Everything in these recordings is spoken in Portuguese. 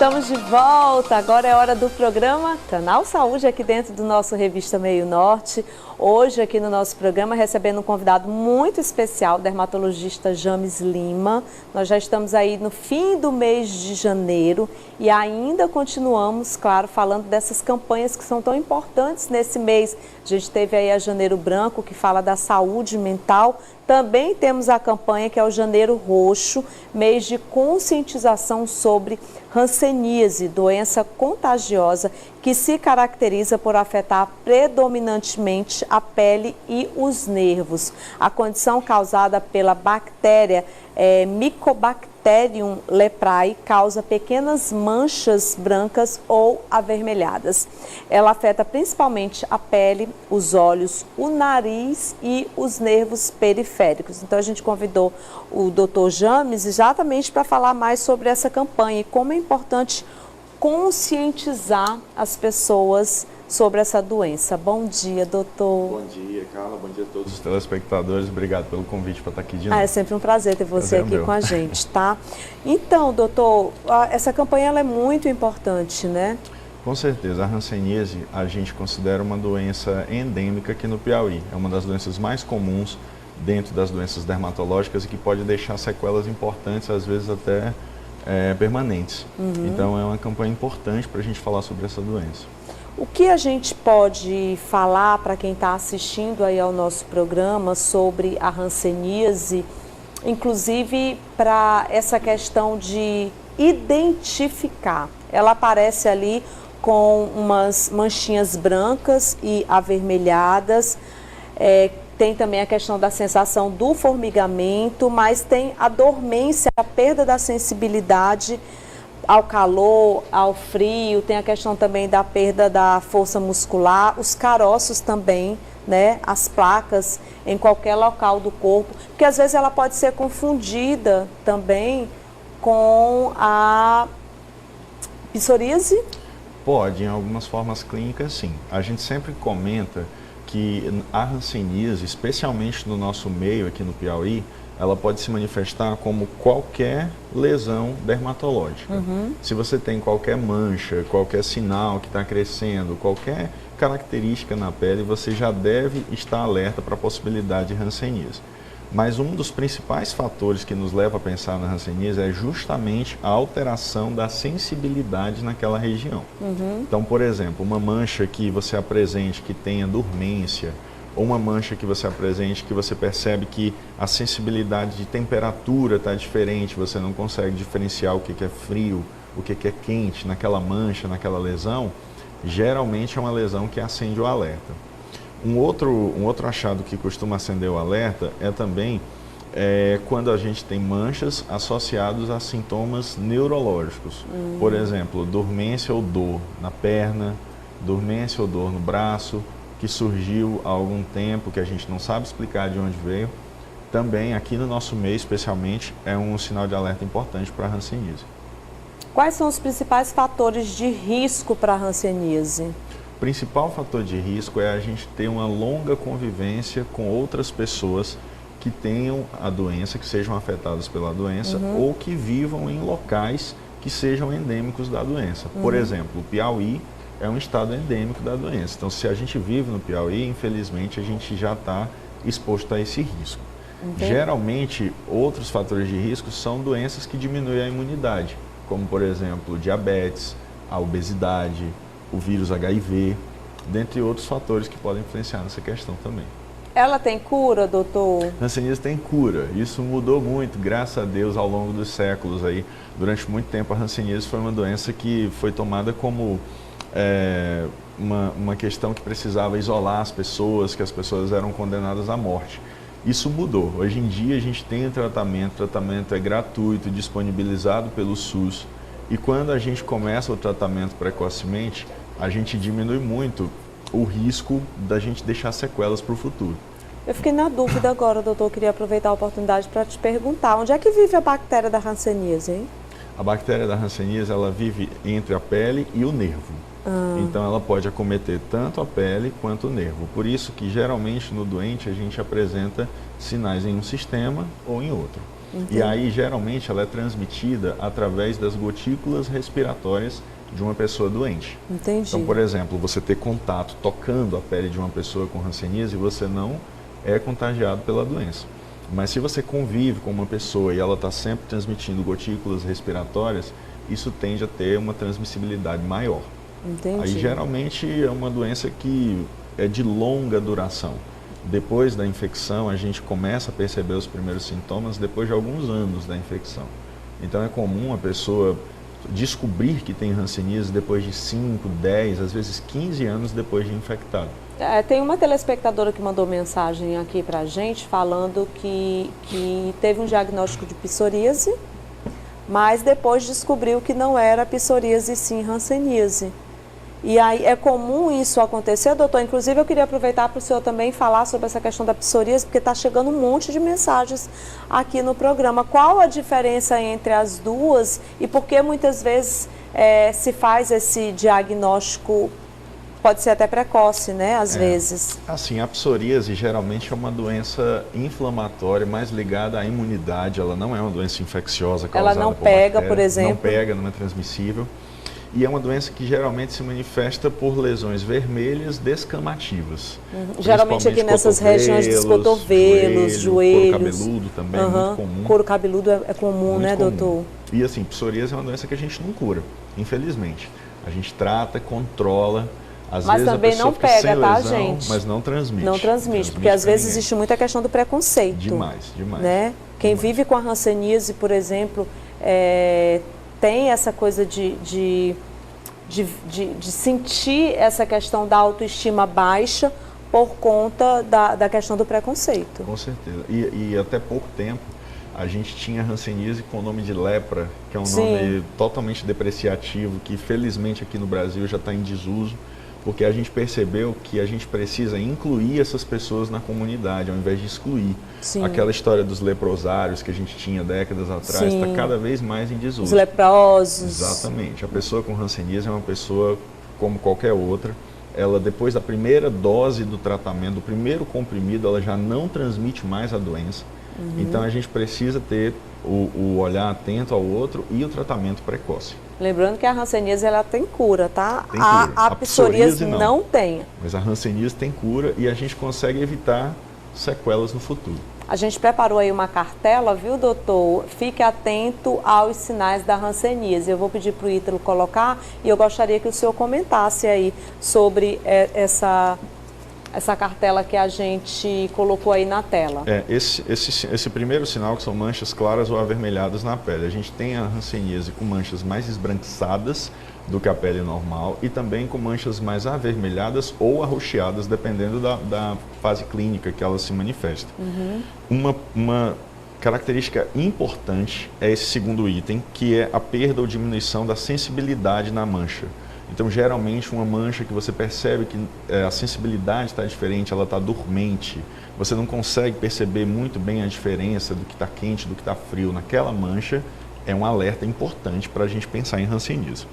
Estamos de volta, agora é hora do programa Canal Saúde aqui dentro do nosso Revista Meio Norte. Hoje aqui no nosso programa recebendo um convidado muito especial, o dermatologista James Lima. Nós já estamos aí no fim do mês de janeiro e ainda continuamos, claro, falando dessas campanhas que são tão importantes nesse mês. A gente teve aí a Janeiro Branco, que fala da saúde mental. Também temos a campanha que é o Janeiro Roxo, mês de conscientização sobre hanseníase, doença contagiosa que se caracteriza por afetar predominantemente a pele e os nervos. A condição causada pela bactéria Mycobacterium leprae causa pequenas manchas brancas ou avermelhadas. Ela afeta principalmente a pele, os olhos, o nariz e os nervos periféricos. Então a gente convidou o Dr. James exatamente para falar mais sobre essa campanha e como é importante conscientizar as pessoas sobre essa doença. Bom dia, doutor. Bom dia, Carla. Bom dia a todos os telespectadores. Obrigado pelo convite para estar aqui de novo. É sempre um prazer ter você aqui com a gente, tá? Então, doutor, essa campanha ela é muito importante, né? Com certeza. A hanseníase a gente considera uma doença endêmica aqui no Piauí. É uma das doenças mais comuns dentro das doenças dermatológicas e que pode deixar sequelas importantes, às vezes até permanentes. Então, é uma campanha importante para a gente falar sobre essa doença. O que a gente pode falar para quem está assistindo aí ao nosso programa sobre a hanseníase, inclusive para essa questão de identificar? Ela aparece ali com umas manchinhas brancas e avermelhadas, tem também a questão da sensação do formigamento, mas tem a dormência, a perda da sensibilidade ao calor, ao frio, tem a questão também da perda da força muscular, os caroços também, né, as placas em qualquer local do corpo, porque às vezes ela pode ser confundida também com a psoríase? Pode, em algumas formas clínicas, sim. A gente sempre comenta que a hanseníase, especialmente no nosso meio aqui no Piauí, ela pode se manifestar como qualquer lesão dermatológica. Se você tem qualquer mancha, qualquer sinal que está crescendo, qualquer característica na pele, você já deve estar alerta para a possibilidade de hanseníase. Mas um dos principais fatores que nos leva a pensar na hanseníase é justamente a alteração da sensibilidade naquela região. Então, por exemplo, uma mancha que você apresente que tenha dormência, ou uma mancha que você apresente que você percebe que a sensibilidade de temperatura está diferente, você não consegue diferenciar o que é frio, o que é quente naquela mancha, naquela lesão, geralmente é uma lesão que acende o alerta. Um outro achado que costuma acender o alerta é também quando a gente tem manchas associadas a sintomas neurológicos. Por exemplo, dormência ou dor na perna, dormência ou dor no braço, que surgiu há algum tempo, que a gente não sabe explicar de onde veio, também aqui no nosso meio, especialmente, é um sinal de alerta importante para a hanseníase. Quais são os principais fatores de risco para a hanseníase? O principal fator de risco é a gente ter uma longa convivência com outras pessoas que tenham a doença, que sejam afetadas pela doença, ou que vivam em locais que sejam endêmicos da doença. Por exemplo, o Piauí é um estado endêmico da doença. Então, se a gente vive no Piauí, infelizmente, a gente já está exposto a esse risco. Geralmente, outros fatores de risco são doenças que diminuem a imunidade, como, por exemplo, diabetes, a obesidade, o vírus HIV, dentre outros fatores que podem influenciar nessa questão também. Ela tem cura, doutor? Hanseníase tem cura. Isso mudou muito, graças a Deus, ao longo dos séculos. Aí, durante muito tempo, a hanseníase foi uma doença que foi tomada como uma questão que precisava isolar as pessoas, que as pessoas eram condenadas à morte. Isso mudou. Hoje em dia a gente tem o tratamento é gratuito, disponibilizado pelo SUS, e quando a gente começa o tratamento precocemente, a gente diminui muito o risco da gente deixar sequelas para o futuro. Eu fiquei na dúvida agora, doutor, eu queria aproveitar a oportunidade para te perguntar, onde é que vive a bactéria da hanseníase, hein? A bactéria da hanseníase, ela vive entre a pele e o nervo. Então ela pode acometer tanto a pele quanto o nervo. Por isso que geralmente no doente a gente apresenta sinais em um sistema ou em outro. Entendi. E aí, geralmente, ela é transmitida através das gotículas respiratórias de uma pessoa doente. Entendi. Então, por exemplo, você ter contato tocando a pele de uma pessoa com hanseníase, você não é contagiado pela doença. Mas se você convive com uma pessoa e ela está sempre transmitindo gotículas respiratórias, isso tende a ter uma transmissibilidade maior. Entendi. Aí, geralmente, é uma doença que é de longa duração. Depois da infecção, a gente começa a perceber os primeiros sintomas depois de alguns anos da infecção. Então, é comum a pessoa descobrir que tem hanseníase depois de 5, 10, às vezes 15 anos depois de infectado. Tem uma telespectadora que mandou mensagem aqui pra gente falando que teve um diagnóstico de psoríase, mas depois descobriu que não era psoríase e sim hanseníase. E aí é comum isso acontecer, doutor? Inclusive eu queria aproveitar para o senhor também falar sobre essa questão da psoríase, porque está chegando um monte de mensagens aqui no programa. Qual a diferença entre as duas e por que muitas vezes se faz esse diagnóstico, pode ser até precoce, né, às vezes? Assim, a psoríase geralmente é uma doença inflamatória mais ligada à imunidade, ela não é uma doença infecciosa causada Ela não por pega, bactéria, por exemplo? Não pega, não é transmissível. E é uma doença que geralmente se manifesta por lesões vermelhas descamativas. Geralmente aqui nessas regiões dos cotovelos, joelhos. Couro cabeludo também é muito comum. Couro cabeludo é comum, Muito né, comum. doutor? E assim, psoríase é uma doença que a gente não cura, infelizmente. A gente trata, controla. Às Mas vezes também a pessoa não fica pega, sem tá, lesão, gente? mas não transmite. Não transmite, porque às vezes ninguém. existe muita questão do preconceito. Demais, demais. Né? Quem Demais. vive com a hanseníase, por exemplo, tem essa coisa de sentir essa questão da autoestima baixa por conta da questão do preconceito. Com certeza. E até pouco tempo, a gente tinha hanseníase com o nome de lepra, que é um nome totalmente depreciativo, que felizmente aqui no Brasil já está em desuso, porque a gente percebeu que a gente precisa incluir essas pessoas na comunidade, ao invés de excluir. Sim. Aquela história dos leprosários que a gente tinha décadas atrás está cada vez mais em desuso. Os leprosos. Exatamente. A pessoa com hanseníase é uma pessoa como qualquer outra. Ela, depois da primeira dose do tratamento, do primeiro comprimido, ela já não transmite mais a doença. Então, a gente precisa ter o olhar atento ao outro e o tratamento precoce. Lembrando que a hanseníase ela tem cura, tá? Tem cura. A psoríase não tem. Mas a hanseníase tem cura e a gente consegue evitar sequelas no futuro. A gente preparou aí uma cartela, viu, doutor? Fique atento aos sinais da hanseníase. Eu vou pedir para o Ítalo colocar e eu gostaria que o senhor comentasse aí sobre essa cartela que a gente colocou aí na tela. Esse primeiro sinal, que são manchas claras ou avermelhadas na pele. A gente tem a hanseníase com manchas mais esbranquiçadas do que a pele normal e também com manchas mais avermelhadas ou arroxeadas, dependendo da fase clínica que ela se manifesta. Uma característica importante é esse segundo item, que é a perda ou diminuição da sensibilidade na mancha. Então, geralmente, uma mancha que você percebe que a sensibilidade está diferente, ela está dormente, você não consegue perceber muito bem a diferença do que está quente, do que está frio naquela mancha, é um alerta importante para a gente pensar em hanseníase.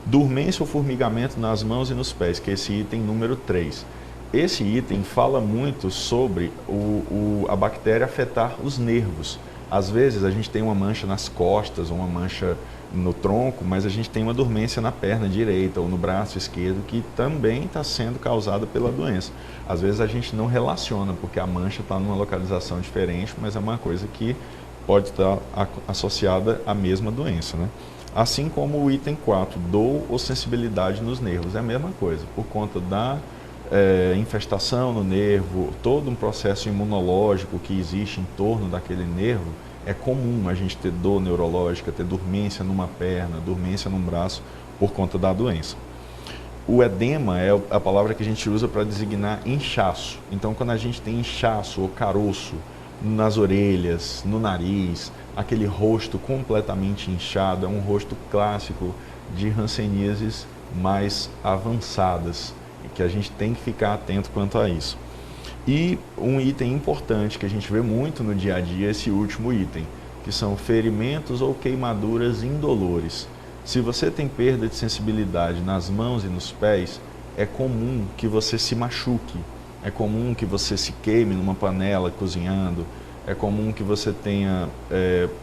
Dormência ou formigamento nas mãos e nos pés, que é esse item número 3. Esse item fala muito sobre a bactéria afetar os nervos. Às vezes, a gente tem uma mancha nas costas, uma mancha no tronco, mas a gente tem uma dormência na perna direita ou no braço esquerdo que também está sendo causada pela doença. Às vezes a gente não relaciona, porque a mancha está numa localização diferente, mas é uma coisa que pode estar associada à mesma doença, né? Assim como o item 4, dor ou sensibilidade nos nervos, é a mesma coisa, por conta da infestação no nervo, todo um processo imunológico que existe em torno daquele nervo. É comum a gente ter dor neurológica, ter dormência numa perna, dormência num braço, por conta da doença. O edema é a palavra que a gente usa para designar inchaço. Então, quando a gente tem inchaço ou caroço nas orelhas, no nariz, aquele rosto completamente inchado, é um rosto clássico de hanseníases mais avançadas, e que a gente tem que ficar atento quanto a isso. E um item importante que a gente vê muito no dia a dia é esse último item, que são ferimentos ou queimaduras indolores. Se você tem perda de sensibilidade nas mãos e nos pés, é comum que você se machuque, é comum que você se queime numa panela cozinhando, é comum que você tenha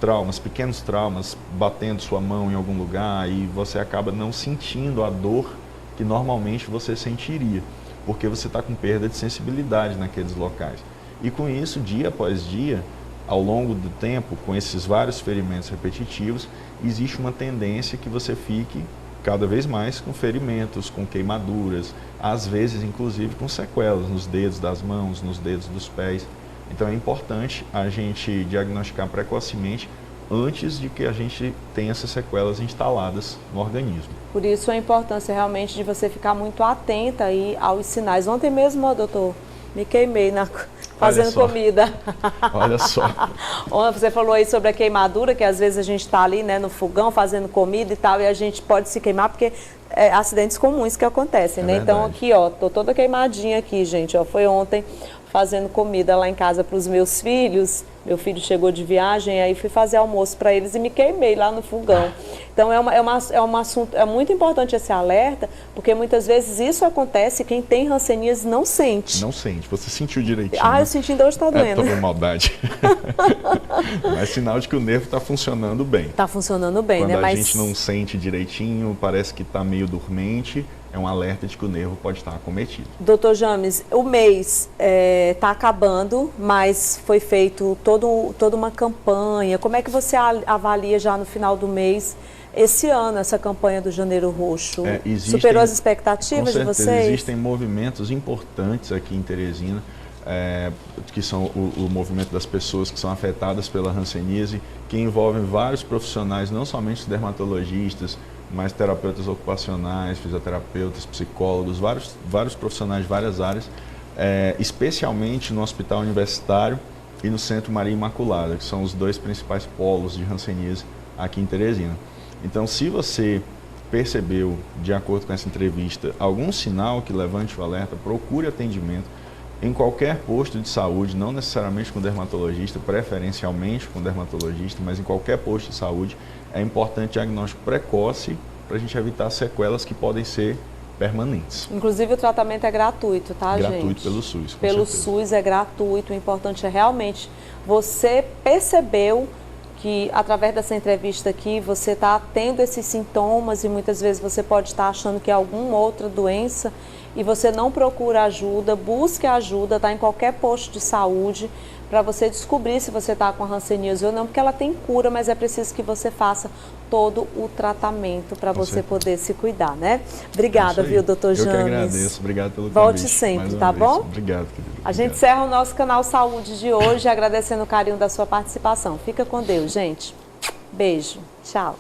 traumas, pequenos traumas, batendo sua mão em algum lugar e você acaba não sentindo a dor que normalmente você sentiria, porque você está com perda de sensibilidade naqueles locais. E com isso, dia após dia, ao longo do tempo, com esses vários ferimentos repetitivos, existe uma tendência que você fique cada vez mais com ferimentos, com queimaduras, às vezes inclusive com sequelas nos dedos das mãos, nos dedos dos pés. Então é importante a gente diagnosticar precocemente antes de que a gente tenha essas sequelas instaladas no organismo. Por isso a importância realmente de você ficar muito atenta aí aos sinais. Ontem mesmo, doutor, me queimei fazendo comida. Olha só. Você falou aí sobre a queimadura, que às vezes a gente está ali, né, no fogão fazendo comida e tal, e a gente pode se queimar porque acidentes comuns que acontecem, né? Verdade. Então aqui, ó, tô toda queimadinha aqui, gente, ó, foi ontem fazendo comida lá em casa para os meus filhos. Meu filho chegou de viagem, aí fui fazer almoço para eles e me queimei lá no fogão. Então um assunto, é muito importante esse alerta, porque muitas vezes isso acontece e quem tem hanseníase não sente. Não sente, você sentiu direitinho. Ah, eu senti, então hoje está doendo. Tô com maldade. Mas sinal de que o nervo está funcionando bem. Está funcionando bem, Quando né? a gente não sente direitinho, parece que está meio dormente, é um alerta de que o nervo pode estar acometido. Doutor James, o mês está acabando, mas foi feito toda uma campanha. Como é que você avalia já no final do mês esse ano, essa campanha do Janeiro Roxo? Superou as expectativas de vocês? Existem movimentos importantes aqui em Teresina, que são o movimento das pessoas que são afetadas pela hanseníase, que envolvem vários profissionais, não somente os dermatologistas, mas terapeutas ocupacionais, fisioterapeutas, psicólogos, vários profissionais de várias áreas, especialmente no Hospital Universitário e no Centro Maria Imaculada, que são os dois principais polos de hanseníase aqui em Teresina. Então, se você percebeu, de acordo com essa entrevista, algum sinal que levante o alerta, procure atendimento em qualquer posto de saúde, não necessariamente com dermatologista, preferencialmente com dermatologista, mas em qualquer posto de saúde. É importante diagnóstico precoce para a gente evitar sequelas que podem ser permanentes. Inclusive o tratamento é gratuito, tá, gente? Gratuito pelo SUS, com Pelo certeza. SUS é gratuito. O importante é realmente você percebeu que através dessa entrevista aqui você está tendo esses sintomas e muitas vezes você pode estar achando que é alguma outra doença e você não procura ajuda, busque ajuda, tá em qualquer posto de saúde para você descobrir se você está com a hanseníase ou não, porque ela tem cura, mas é preciso que você faça todo o tratamento para você poder se cuidar, né? Obrigada, viu, doutor James? Eu que agradeço, obrigado pelo convite. Volte sempre, tá bom? Obrigado, querido. A gente encerra o nosso canal Saúde de hoje, agradecendo o carinho da sua participação. Fica com Deus, gente. Beijo. Tchau.